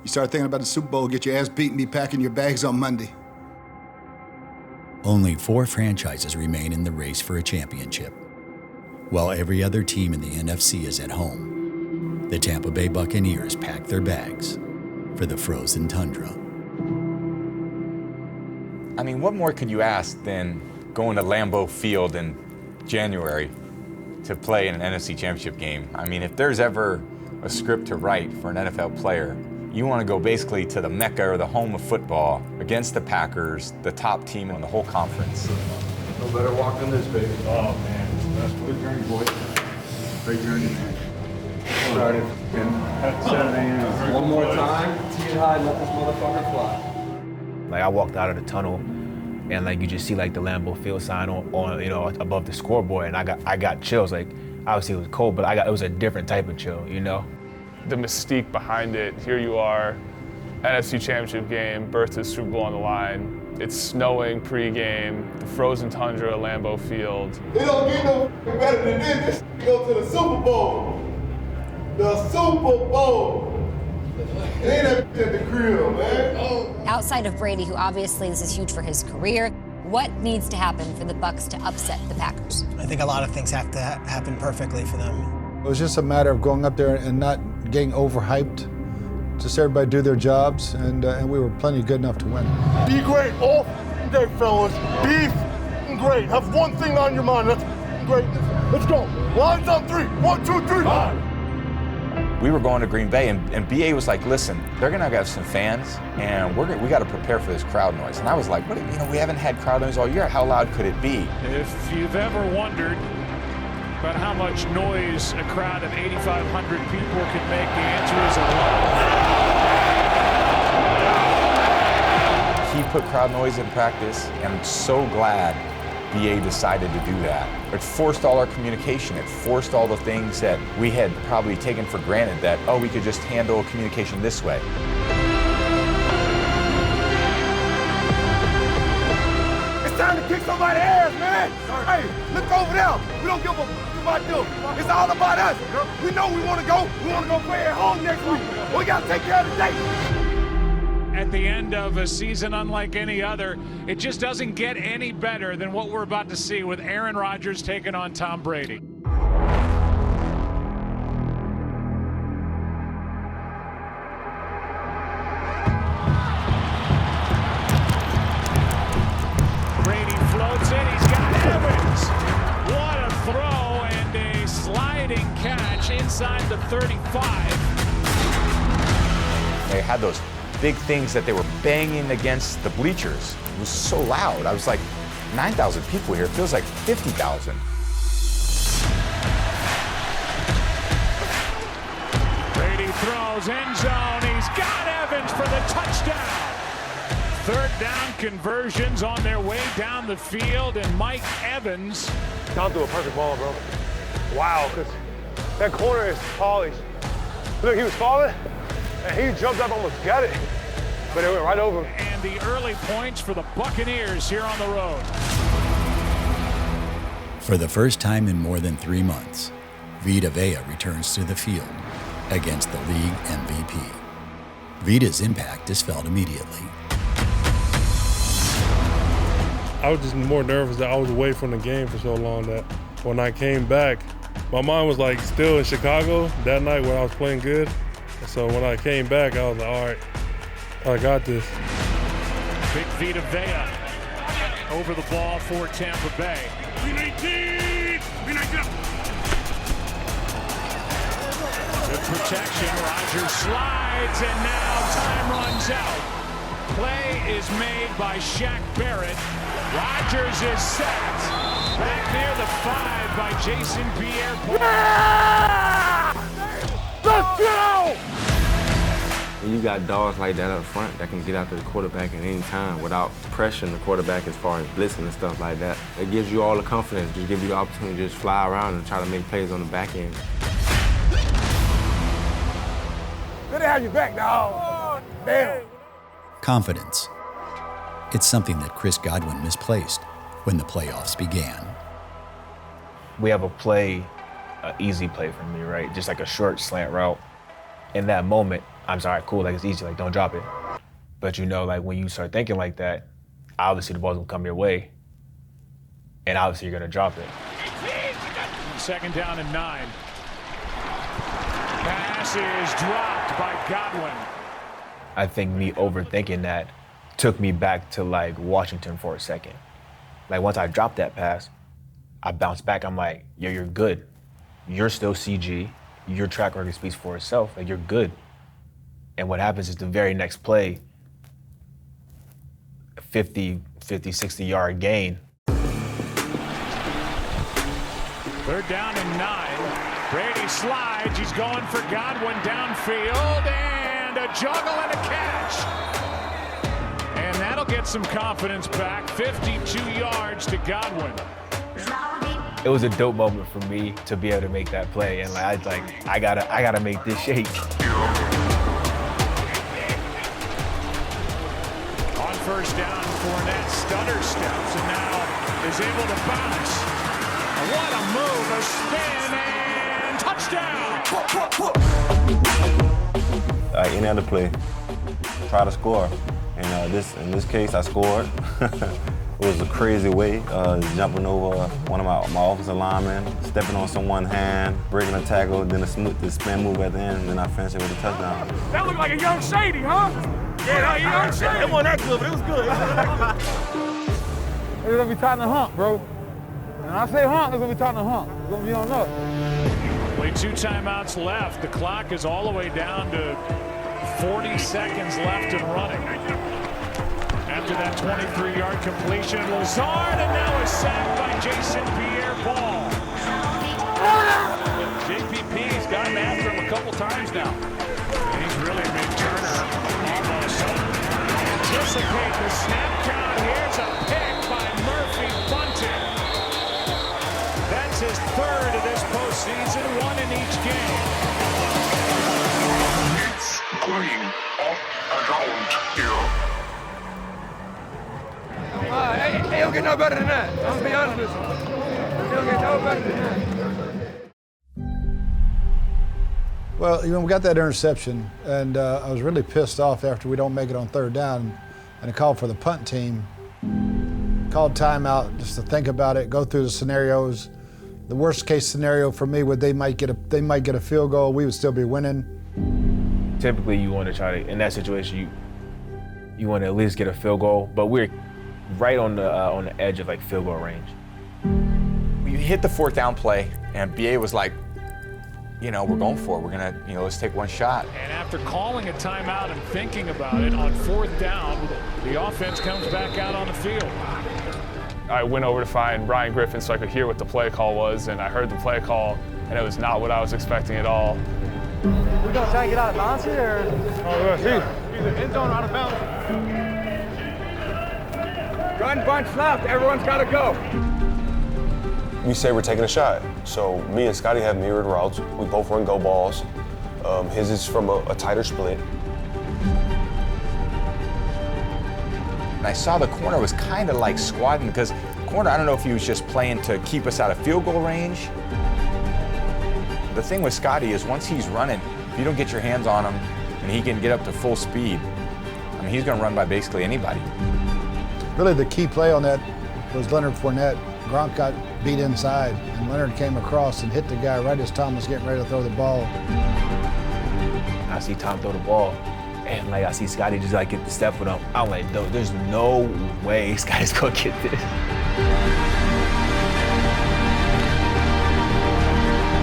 [SPEAKER 9] You start thinking about the Super Bowl, get your ass beat and be packing your bags on Monday.
[SPEAKER 4] Only 4 franchises remain in the race for a championship. While every other team in the NFC is at home, the Tampa Bay Buccaneers pack their bags for the frozen tundra.
[SPEAKER 12] I mean, what more could you ask than going to Lambeau Field in January to play in an NFC Championship game? I mean, if there's ever a script to write for an NFL player, you want to go basically to the Mecca or the home of football against the Packers, the top team in the whole conference.
[SPEAKER 8] No better walk than this, baby. Oh, man. That's good journey, boy. Great journey, man. Started at 7 a.m. One more time, tee it high, let this motherfucker fly.
[SPEAKER 22] Like, I walked out of the tunnel, and like you just see like the Lambeau Field sign on you know, above the scoreboard, and I got chills. Like, obviously it was cold, but it was a different type of chill, you know.
[SPEAKER 11] The mystique behind it. Here you are, NFC Championship game, berth to Super Bowl on the line. It's snowing pregame, the frozen tundra at Lambeau Field.
[SPEAKER 24] It don't get no better than this. Go to the Super Bowl. The Super Bowl. Ain't that at the crib, man.
[SPEAKER 16] Outside of Brady, who obviously this is huge for his career, what needs to happen for the Bucs to upset the Packers?
[SPEAKER 17] I think a lot of things have to happen perfectly for them.
[SPEAKER 9] It was just a matter of going up there and not getting overhyped. Just everybody do their jobs, and we were plenty good enough to win.
[SPEAKER 8] Be great all day, fellas. Be great. Have one thing on your mind. That's great. Let's go. Lines on 3. 1, 2, 3.
[SPEAKER 12] We were going to Green Bay, and BA was like, listen, they're going to have some fans, and we got to prepare for this crowd noise. And I was like, what? You know, we haven't had crowd noise all year. How loud could it be?
[SPEAKER 13] If you've ever wondered about how much noise a crowd of 8,500 people can make, the answer is a lot.
[SPEAKER 12] He put crowd noise in practice, and I'm so glad BA decided to do that. It forced all our communication. It forced all the things that we had probably taken for granted that, oh, we could just handle communication this way.
[SPEAKER 1] It's time to kick somebody's ass, man. Hey, look over there. We don't give a fuck about them. It's all about us. We know we want to go. We want to go play at home next week. We got to take care of the day.
[SPEAKER 13] At the end of a season unlike any other, it just doesn't get any better than what we're about to see with Aaron Rodgers taking on Tom Brady. Brady floats it, he's got Evans. What a throw and a sliding catch inside the 35.
[SPEAKER 12] They had those big things that they were banging against the bleachers. It was so loud. I was like, 9,000 people here. It feels like 50,000.
[SPEAKER 13] Brady throws, end zone. He's got Evans for the touchdown. Third down conversions on their way down the field, and Mike Evans.
[SPEAKER 6] Tom threw a perfect ball, bro. Wow, because that corner is polished. Look, he was falling, and he jumped up, almost got it, but it went right over him.
[SPEAKER 13] And the early points for the Buccaneers here on the road.
[SPEAKER 4] For the first time in more than 3 months, Vita Vea returns to the field against the league MVP. Vita's impact is felt immediately.
[SPEAKER 2] I was just more nervous that I was away from the game for so long that when I came back, my mind was like still in Chicago that night when I was playing good. So when I came back, I was like, all right, I got this.
[SPEAKER 13] Big Vita Vea over the ball for Tampa Bay. Good protection, Rodgers slides, and now time runs out. Play is made by Shaq Barrett. Rodgers is sacked. Back near the 5 by Jason Pierre-Paul.
[SPEAKER 1] Yeah! Let's go!
[SPEAKER 3] When you got dogs like that up front that can get after the quarterback at any time without pressuring the quarterback as far as blitzing and stuff like that, it gives you all the confidence, just give you the opportunity to just fly around and try to make plays on the back end.
[SPEAKER 1] Good to have you back, dog. Damn.
[SPEAKER 4] Confidence. It's something that Chris Godwin misplaced when the playoffs began.
[SPEAKER 22] We have a play, an easy play for me, right? Just like a short slant route. In that moment, I'm sorry, cool, like it's easy, like don't drop it. But you know, like when you start thinking like that, obviously the ball's gonna come your way, and obviously you're gonna drop it.
[SPEAKER 13] Second down and 9. Pass is dropped by Godwin.
[SPEAKER 22] I think me overthinking that took me back to like Washington for a second. Like once I dropped that pass, I bounced back. I'm like, yo, you're good. You're still CG. Your track record speaks for itself. Like you're good. And what happens is the very next play, 50, 60-yard gain.
[SPEAKER 13] Third down and 9. Brady slides. He's going for Godwin downfield, and a juggle and a catch. And that'll get some confidence back. 52 yards to Godwin.
[SPEAKER 22] It was a dope moment for me to be able to make that play, and I gotta make this shake.
[SPEAKER 13] On first down, Fournette stutter steps and now is able to bounce. What a move, a spin, and touchdown!
[SPEAKER 3] Any other play, try to score. And in this case, I scored. It was a crazy way, jumping over one of my offensive linemen, stepping on someone's hand, breaking a tackle, then the spin move at the end, and then I finished it with a touchdown.
[SPEAKER 1] That looked like a young Shady, huh? Yeah, a young Shady. It wasn't that good, but it was good.
[SPEAKER 14] It's gonna be time to hump, bro. When I say hump, it's gonna be time to hump. It's gonna be on up.
[SPEAKER 13] Only 2 timeouts left. The clock is all the way down to 40 seconds left and running. After that 23-yard completion, Lazard, and now is sacked by Jason Pierre-Paul. JPP's gotten after him a couple times now. And he's really made Turner almost anticipate the snap count. Here's a pick by Murphy Bunting. That's his 3rd of this postseason, 1 in each game.
[SPEAKER 15] It's going up around here.
[SPEAKER 1] Hey, They don't get no better than that. I'm gonna be honest with you. They don't get no better than that.
[SPEAKER 9] Well, we got that interception, and I was really pissed off after we don't make it on third down, and I called for the punt team. Called timeout just to think about it, go through the scenarios. The worst case scenario for me would they might get a field goal, we would still be winning.
[SPEAKER 22] Typically, you want to try to, in that situation, you want to at least get a field goal, but we're right on the edge of like field goal range.
[SPEAKER 12] We hit the fourth down play, and BA was like, we're going for it. We're gonna, let's take one shot.
[SPEAKER 13] And after calling a timeout and thinking about it on fourth down, the offense comes back out on the field.
[SPEAKER 11] I went over to find Ryan Griffin so I could hear what the play call was, and I heard the play call, and it was not what I was expecting at all.
[SPEAKER 15] We're gonna try and get out of bounds here, or?
[SPEAKER 1] Oh, we're gonna see. Either end zone or out of bounds. Run, bunch, left. Everyone's gotta go.
[SPEAKER 6] We say we're taking a shot. So me and Scotty have mirrored routes. We both run go balls. His is from a tighter split.
[SPEAKER 12] And I saw the corner was kind of like squatting because corner, I don't know if he was just playing to keep us out of field goal range. The thing with Scotty is once he's running, if you don't get your hands on him and he can get up to full speed, he's going to run by basically anybody.
[SPEAKER 9] Really the key play on that was Leonard Fournette. Gronk got beat inside, and Leonard came across and hit the guy right as Tom was getting ready to throw the ball.
[SPEAKER 22] I see Tom throw the ball, and I see Scotty just get the step with him. I'm like, there's no way Scotty's gonna get this.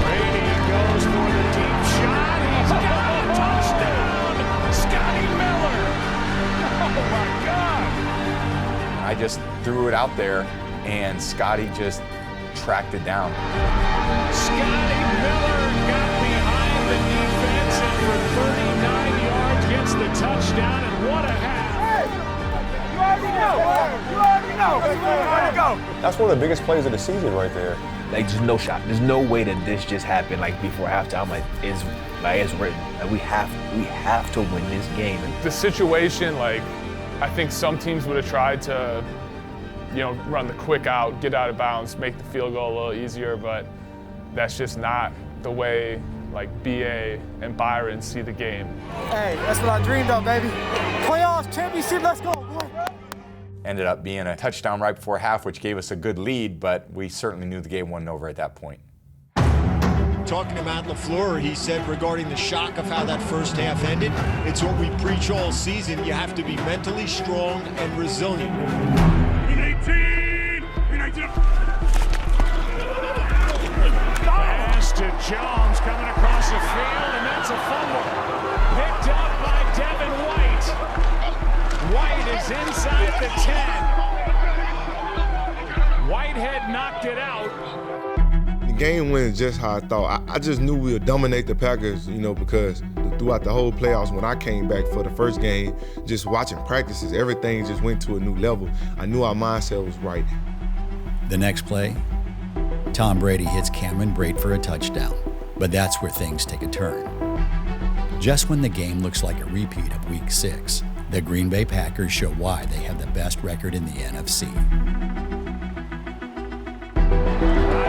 [SPEAKER 13] Brady goes for the deep shot. He's got a touchdown. Scotty Miller. Oh my God.
[SPEAKER 12] I just threw it out there, and Scotty just tracked it down.
[SPEAKER 13] Scotty Miller got behind the defense and for 39 yards gets the touchdown, and what a half.
[SPEAKER 1] You already know.
[SPEAKER 6] That's one of the biggest plays of the season right there.
[SPEAKER 22] Just no shot. There's no way that this just happened before halftime. It's written. We have to win this game.
[SPEAKER 11] The situation, I think some teams would have tried to run the quick out, get out of bounds, make the field goal a little easier, but that's just not the way BA and Byron see the game.
[SPEAKER 15] Hey, that's what I dreamed of, baby. Playoffs, championship, let's go, boy.
[SPEAKER 12] Ended up being a touchdown right before half, which gave us a good lead, but we certainly knew the game wasn't over at that point.
[SPEAKER 18] Talking to Matt LaFleur, he said regarding the shock of how that first half ended, it's what we preach all season. You have to be mentally strong and resilient.
[SPEAKER 13] Pass to Jones coming across the field, and that's a fumble. Picked up by Devin White. White is inside the 10. Whitehead knocked it out.
[SPEAKER 7] The game went just how I thought. I just knew we would dominate the Packers, because throughout the whole playoffs, when I came back for the first game, just watching practices, everything just went to a new level. I knew our mindset was right.
[SPEAKER 4] The next play, Tom Brady hits Cameron Brate for a touchdown, but that's where things take a turn. Just when the game looks like a repeat of Week 6, the Green Bay Packers show why they have the best record in the NFC.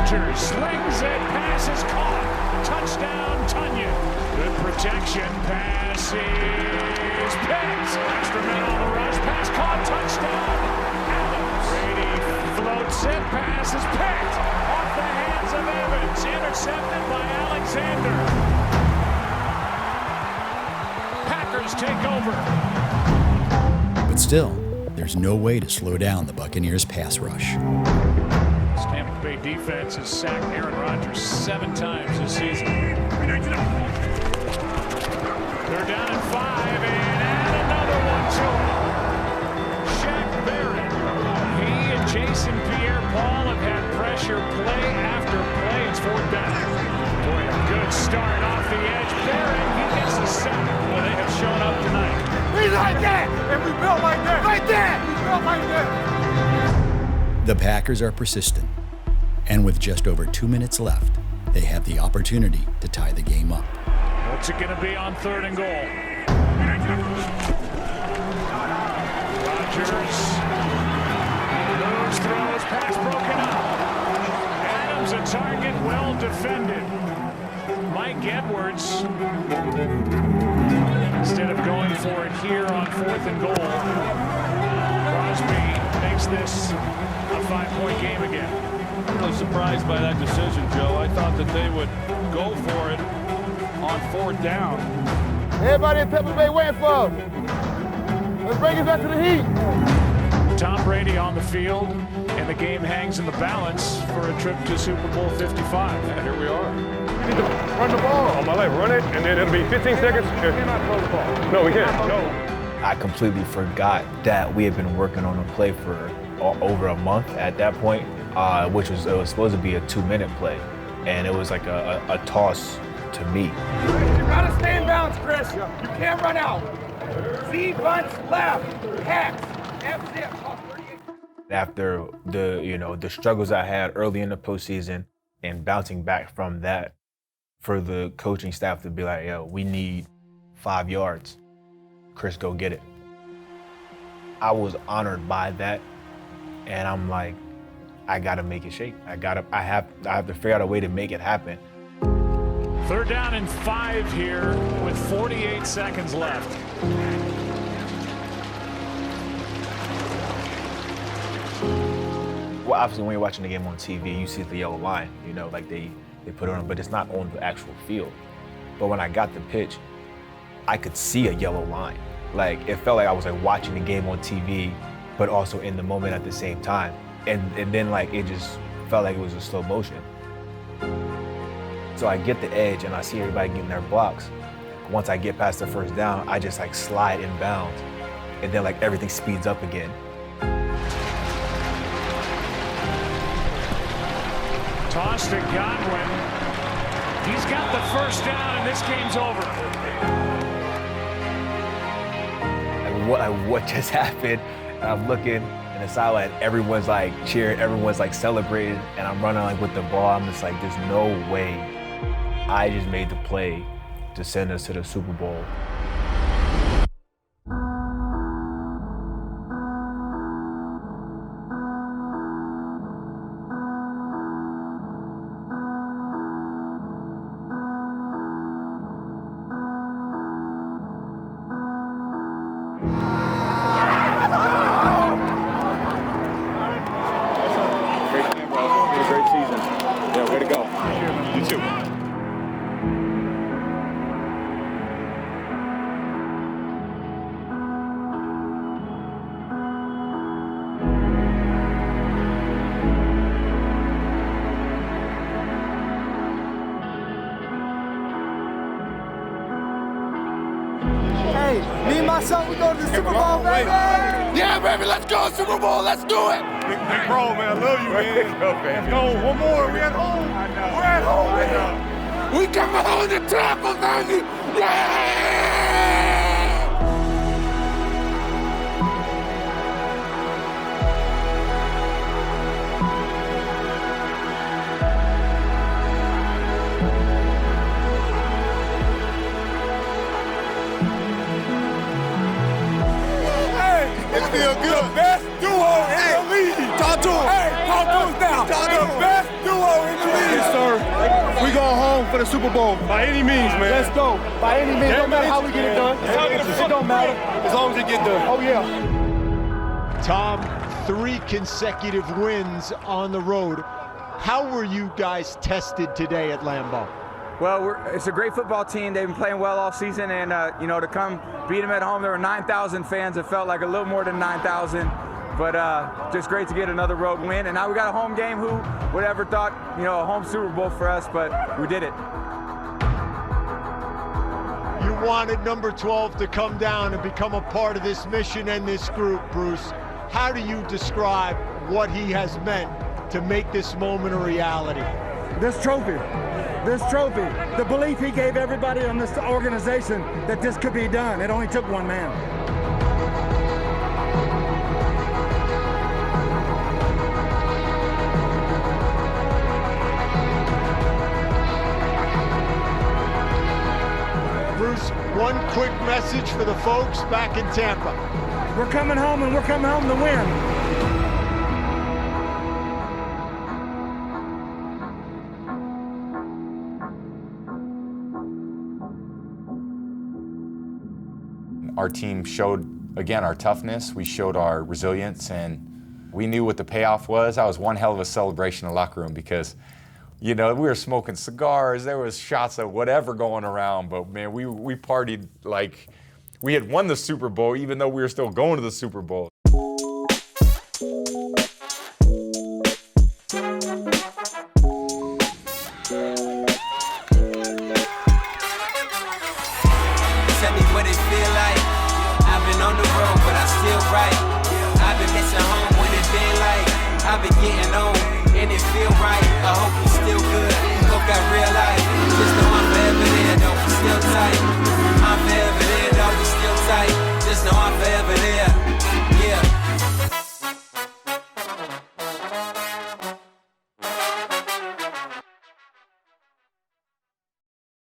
[SPEAKER 13] Rodgers slings it, pass is caught. Touchdown, Tunyon. Good protection, pass is picked. Extra man on the rush, pass caught, touchdown. Brady floats it, pass is picked. Off the hands of Evans, intercepted by Alexander. Packers take over.
[SPEAKER 4] But still, there's no way to slow down the Buccaneers' pass rush.
[SPEAKER 13] Tampa Bay defense has sacked Aaron Rodgers 7 times this season. They're down at 5 and add another one to it. Shaq Barrett. He and Jason Pierre-Paul have had pressure play after play. It's 4th down. Boy, a good start off the edge. Barrett, he gets the sack. Well, they have shown up tonight.
[SPEAKER 1] We like that, and we built like that. Like that, we built like that.
[SPEAKER 4] The Packers are persistent, and with just over 2 minutes left, they have the opportunity to tie the game up.
[SPEAKER 13] What's it going to be on 3rd and goal? Rodgers moves target, well defended. Mike Edwards, instead of going for it here on 4th and goal, Crosby makes this a 5-point game again.
[SPEAKER 5] I'm really surprised by that decision, Joe. I thought that they would go for it on 4th down.
[SPEAKER 14] Everybody in Tampa Bay waiting for us. Let's bring it back to the heat.
[SPEAKER 13] Tom Brady on the field, and the game hangs in the balance for a trip to Super Bowl 55.
[SPEAKER 5] And here we are.
[SPEAKER 6] You need to run the ball on my leg. Run it, and then it'll be 15 seconds.
[SPEAKER 14] We cannot throw the ball.
[SPEAKER 6] No, we can't. No.
[SPEAKER 22] I completely forgot that we had been working on a play for over a month at that point, which was supposed to be a 2-minute play, and it was like a toss to me.
[SPEAKER 1] You gotta stay in bounds, Chris. You can't run out. Z bunts left. Hacks. F-zip.
[SPEAKER 22] After the struggles I had early in the postseason and bouncing back from that, for the coaching staff to be like, yo, we need 5 yards. Chris, go get it. I was honored by that, and I'm like, I gotta make it shake. I have to figure out a way to make it happen.
[SPEAKER 13] 3rd down and 5 here with 48 seconds left.
[SPEAKER 22] Well, obviously, when you're watching the game on TV, you see the yellow line, like they put it on, but it's not on the actual field. But when I got the pitch, I could see a yellow line. Like, it felt like I was like watching the game on TV, but also in the moment at the same time. And then like it just felt like it was a slow motion. So I get the edge and I see everybody getting their blocks. Once I get past the 1st down, I just like slide in bounds. And then like everything speeds up again.
[SPEAKER 13] Toss to Godwin. He's got the 1st down, and this game's over.
[SPEAKER 22] What just happened? And I'm looking in the sideline, everyone's like cheering, everyone's like celebrating, and I'm running like with the ball. I'm just like, there's no way I just made the play to send us to the Super Bowl.
[SPEAKER 15] Me and my son, we go to the Super Bowl, baby!
[SPEAKER 24] Yeah, baby, let's go Super Bowl. Let's do it.
[SPEAKER 6] Big bro, man, I love you, man. Let's go. One more. We at home. We're at home, man.
[SPEAKER 24] We come home to Tampa, baby. Yeah!
[SPEAKER 1] It feel good. The best duo in the league. Talk to him. Hey, talk to us now. The best duo in the league.
[SPEAKER 6] Yes, sir. We going home for the Super Bowl. By any means, man.
[SPEAKER 15] Let's go. By any means. Don't matter how we get it done. It don't matter.
[SPEAKER 6] As long as it get done.
[SPEAKER 15] Oh, yeah.
[SPEAKER 18] Tom, 3 consecutive wins on the road. How were you guys tested today at Lambeau?
[SPEAKER 19] Well, it's a great football team. They've been playing well all season, and to come beat them at home, there were 9,000 fans. It felt like a little more than 9,000, but just great to get another road win. And now we got a home game. Who would ever thought, a home Super Bowl for us? But we did it.
[SPEAKER 18] You wanted number 12 to come down and become a part of this mission and this group, Bruce. How do you describe what he has meant to make this moment a reality?
[SPEAKER 14] This trophy, the belief he gave everybody on this organization that this could be done. It only took one man.
[SPEAKER 18] Bruce, one quick message for the folks back in Tampa.
[SPEAKER 14] We're coming home, and we're coming home to win.
[SPEAKER 12] our team showed, again, our toughness. We showed our resilience, and we knew what the payoff was. That was one hell of a celebration in the locker room because, you know, we were smoking cigars. There was shots of whatever going around, but man, we partied like we had won the Super Bowl, even though we were still going to the Super Bowl.
[SPEAKER 10] Tell me what it feel like. I've been on the road, but I still write. I've been missing home when it been like. I've been getting on, and it feel right. I hope it's still good. Hope I realize.